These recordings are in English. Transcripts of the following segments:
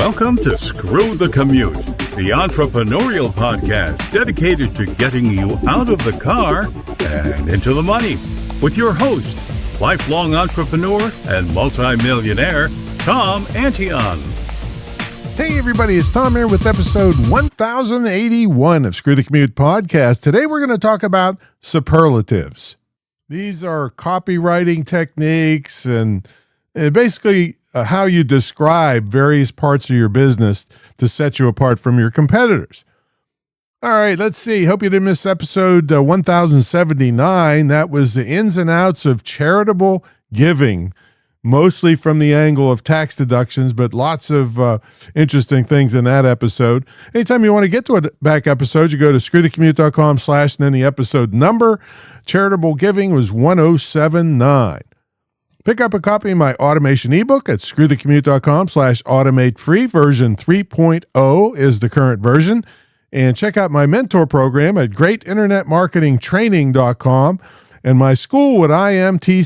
Welcome to Screw the Commute, the entrepreneurial podcast dedicated to getting you out of the car and into the money. With your host, lifelong entrepreneur and multimillionaire, Tom Antion. Hey everybody, it's Tom here with episode 1081 of Screw the Commute podcast. Today we're going to talk about superlatives. These are copywriting techniques and basically how you describe various parts of your business to set you apart from your competitors. All right, let's see. Hope you didn't miss episode 1079. That was the ins and outs of charitable giving, mostly from the angle of tax deductions, but lots of interesting things in that episode. Anytime you want to get to a back episode, you go to screwthecommute.com/ and then the episode number. Charitable giving was 1079. Pick up a copy of my automation ebook at screwthecommute.com/automate free. Version 3.0 is the current version. And check out my mentor program at greatinternetmarketingtraining.com and my school at imtcva.org,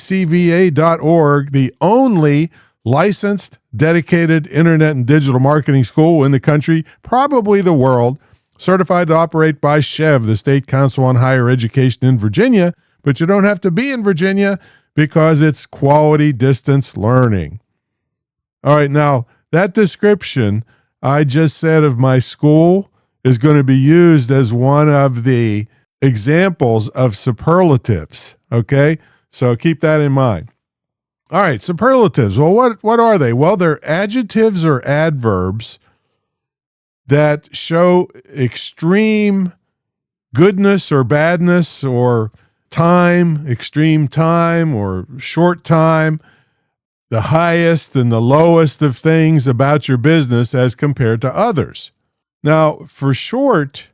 the only licensed, dedicated internet and digital marketing school in the country, probably the world, certified to operate by SCHEV, the State Council on Higher Education in Virginia. But you don't have to be in Virginia, because it's quality distance learning. All right, now that description I just said of my school is going to be used as one of the examples of superlatives, okay? So keep that in mind. All right, superlatives. Well, what are they? Well, they're adjectives or adverbs that show extreme goodness or badness or time, extreme time or short time, the highest and the lowest of things about your business as compared to others. Now, for short,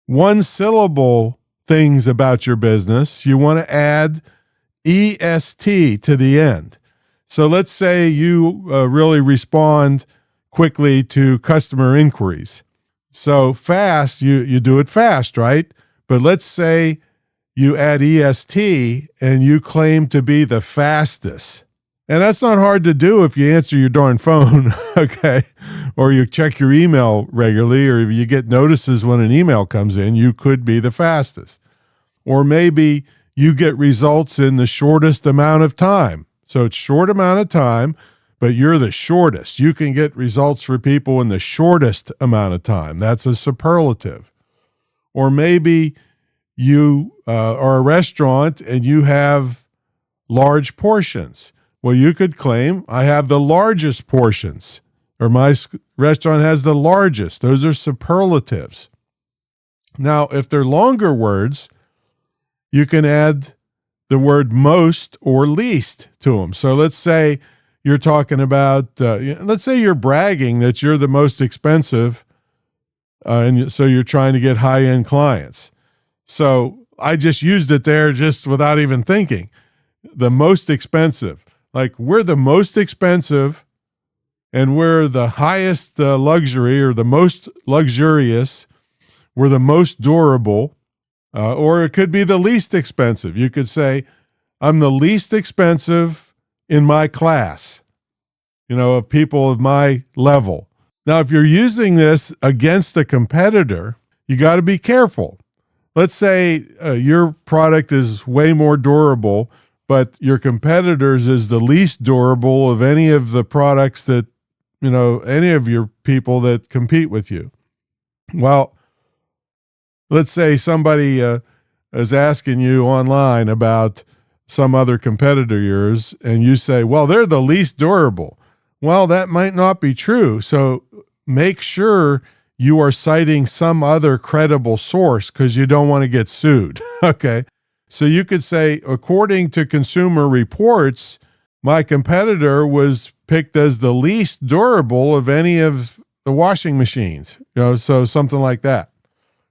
one-syllable things about your business, you want to add EST to the end. So let's say you really respond quickly to customer inquiries. So fast, you do it fast, right? But let's say you add EST and you claim to be the fastest. And that's not hard to do if you answer your darn phone, okay? Or you check your email regularly, or if you get notices when an email comes in, you could be the fastest. Or maybe you get results in the shortest amount of time. So it's short amount of time, but you're the shortest. You can get results for people in the shortest amount of time. That's a superlative. Or maybe you are a restaurant and you have large portions. Well, you could claim, I have the largest portions, or my restaurant has the largest. Those are superlatives. Now, if they're longer words, you can add the word most or least to them. So let's say you're talking about, let's say you're bragging that you're the most expensive, and so you're trying to get high-end clients. So I just used it there just without even thinking. The most expensive. Like, we're the most expensive and we're the highest luxury or the most luxurious. We're the most durable. Or it could be the least expensive. You could say, I'm the least expensive in my class, of people of my level. Now, if you're using this against a competitor, you got to be careful. Let's say your product is way more durable, but your competitors is the least durable of any of the products that, any of your people that compete with you. Well, let's say somebody is asking you online about some other competitor of yours, and you say, well, they're the least durable. Well, that might not be true. So make sure you are citing some other credible source because you don't want to get sued. Okay. So you could say, according to Consumer Reports, my competitor was picked as the least durable of any of the washing machines. So something like that.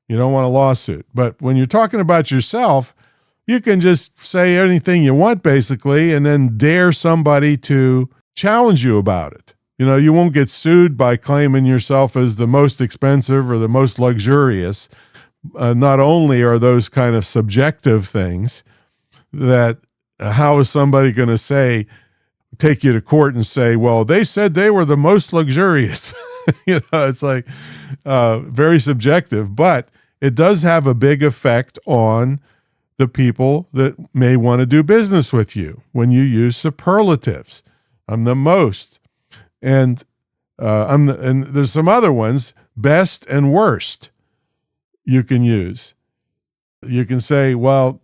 You don't want a lawsuit. But when you're talking about yourself, you can just say anything you want, basically, and then dare somebody to challenge you about it. You won't get sued by claiming yourself as the most expensive or the most luxurious. Not only are those kind of subjective things that how is somebody going to say take you to court and say, well, they said they were the most luxurious. It's like very subjective, but it does have a big effect on the people that may want to do business with you when you use superlatives. I'm the most, and and there's some other ones, best and worst. You can use. You can say, well,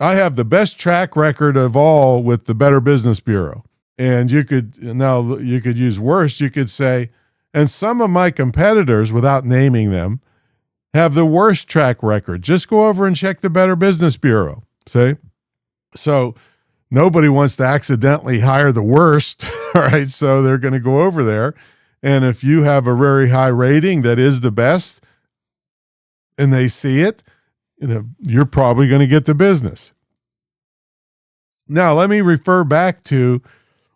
I have the best track record of all with the Better Business Bureau. And you could use worst. You could say, and some of my competitors, without naming them, have the worst track record. Just go over and check the Better Business Bureau. See? So nobody wants to accidentally hire the worst. All right. So they're going to go over there. And if you have a very high rating that is the best and they see it, you're probably going to get the business. Now, let me refer back to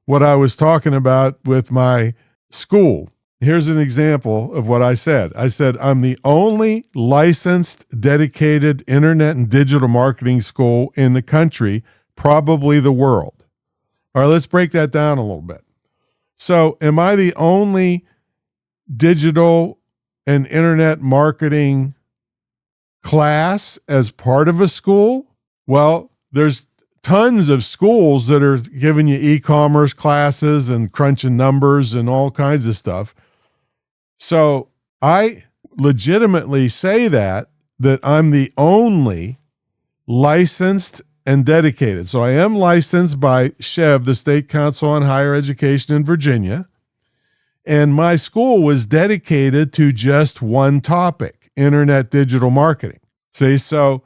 what I was talking about with my school. Here's an example of what I said. I said, I'm the only licensed, dedicated internet and digital marketing school in the country, probably the world. All right, let's break that down a little bit. So, am I the only digital and internet marketing class as part of a school? Well, there's tons of schools that are giving you e-commerce classes and crunching numbers and all kinds of stuff. So I legitimately say that I'm the only licensed and dedicated. So I am licensed by SHEV, the State Council on Higher Education in Virginia. And my school was dedicated to just one topic, internet digital marketing. See, so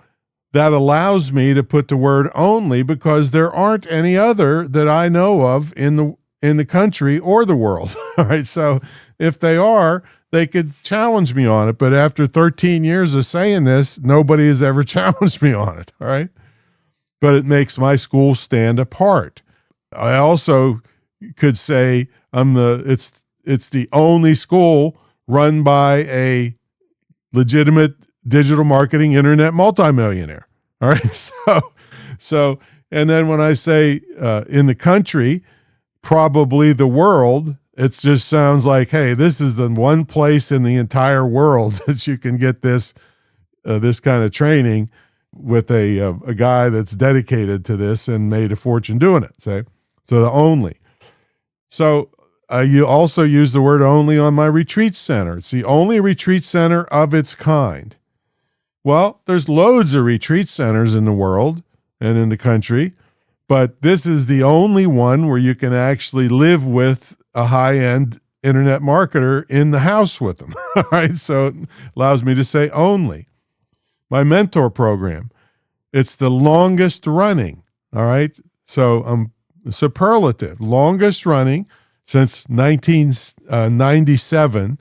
that allows me to put the word only because there aren't any other that I know of in the country or the world. All right. So if they are, they could challenge me on it. But after 13 years of saying this, nobody has ever challenged me on it. All right. But it makes my school stand apart. I also could say it's the only school run by a legitimate digital marketing internet multimillionaire. All right. So, and then when I say in the country, probably the world, it just sounds like, hey, this is the one place in the entire world that you can get this kind of training with a guy that's dedicated to this and made a fortune doing it. Say, so the only. So you also use the word only on my retreat center. It's the only retreat center of its kind. Well, there's loads of retreat centers in the world and in the country, but this is the only one where you can actually live with a high-end internet marketer in the house with them. All right, so it allows me to say only. My mentor program, it's the longest running. All right, so I'm superlative, longest running since 1997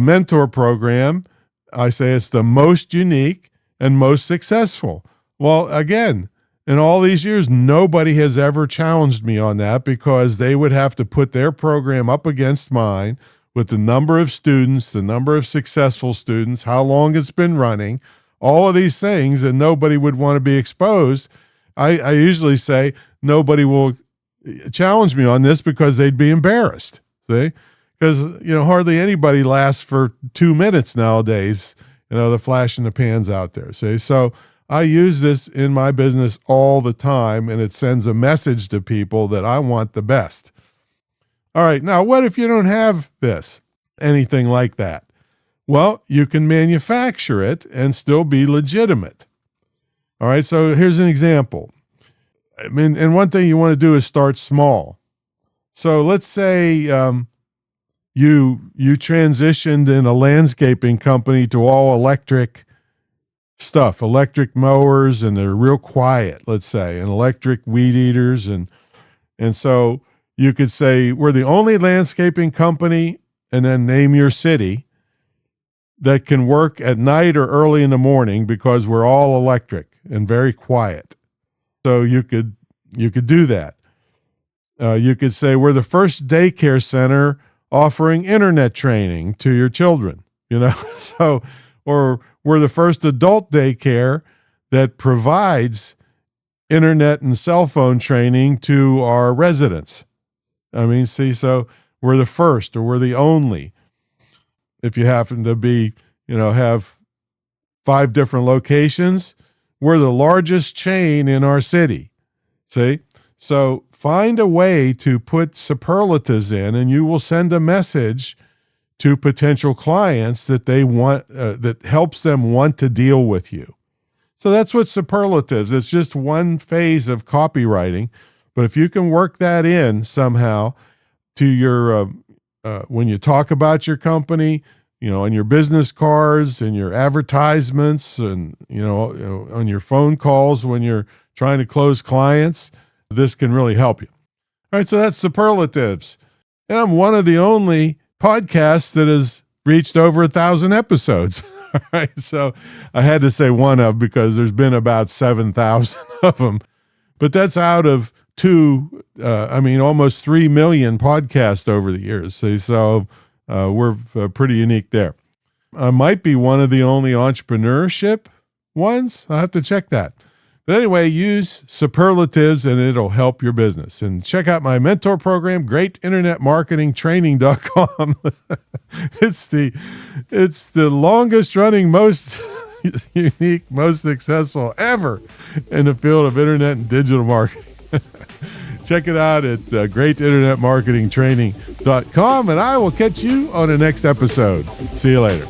mentor program. I say it's the most unique and most successful. Well, again, in all these years, nobody has ever challenged me on that because they would have to put their program up against mine with the number of students, the number of successful students, how long it's been running, all of these things, and nobody would want to be exposed. I usually say nobody will challenge me on this because they'd be embarrassed. See? Because, hardly anybody lasts for 2 minutes nowadays, the flash and the pans out there. See? So I use this in my business all the time, and it sends a message to people that I want the best. All right. Now, what if you don't have anything like that? Well, you can manufacture it and still be legitimate. All right. So here's an example. I mean, and one thing you want to do is start small. So let's say you transitioned in a landscaping company to all electric stuff, electric mowers, and they're real quiet, let's say, and electric weed eaters. And so you could say, we're the only landscaping company, and then name your city, that can work at night or early in the morning because we're all electric and very quiet. So you could do that. You could say, we're the first daycare center offering internet training to your children, so, or we're the first adult daycare that provides internet and cell phone training to our residents. I mean, see, so we're the first or we're the only. If you happen to be, have 5 different locations, we're the largest chain in our city. See? So find a way to put superlatives in, and you will send a message to potential clients that they want, that helps them want to deal with you. So that's what superlatives. It's just one phase of copywriting, but if you can work that in somehow to your when you talk about your company, on your business cards and your advertisements, and on your phone calls when you're trying to close clients, this can really help you. All right, so that's superlatives, and I'm one of the only podcasts that has reached over 1,000 episodes. All right, so I had to say one of, because there's been about 7,000 of them, but that's out of almost 3 million podcasts over the years. So we're pretty unique there. I might be one of the only entrepreneurship ones. I'll have to check that. But anyway, use superlatives and it'll help your business. And check out my mentor program, greatinternetmarketingtraining.com. It's the longest running, most unique, most successful ever in the field of internet and digital marketing. Check it out at greatinternetmarketingtraining.com, and I will catch you on the next episode. See you later.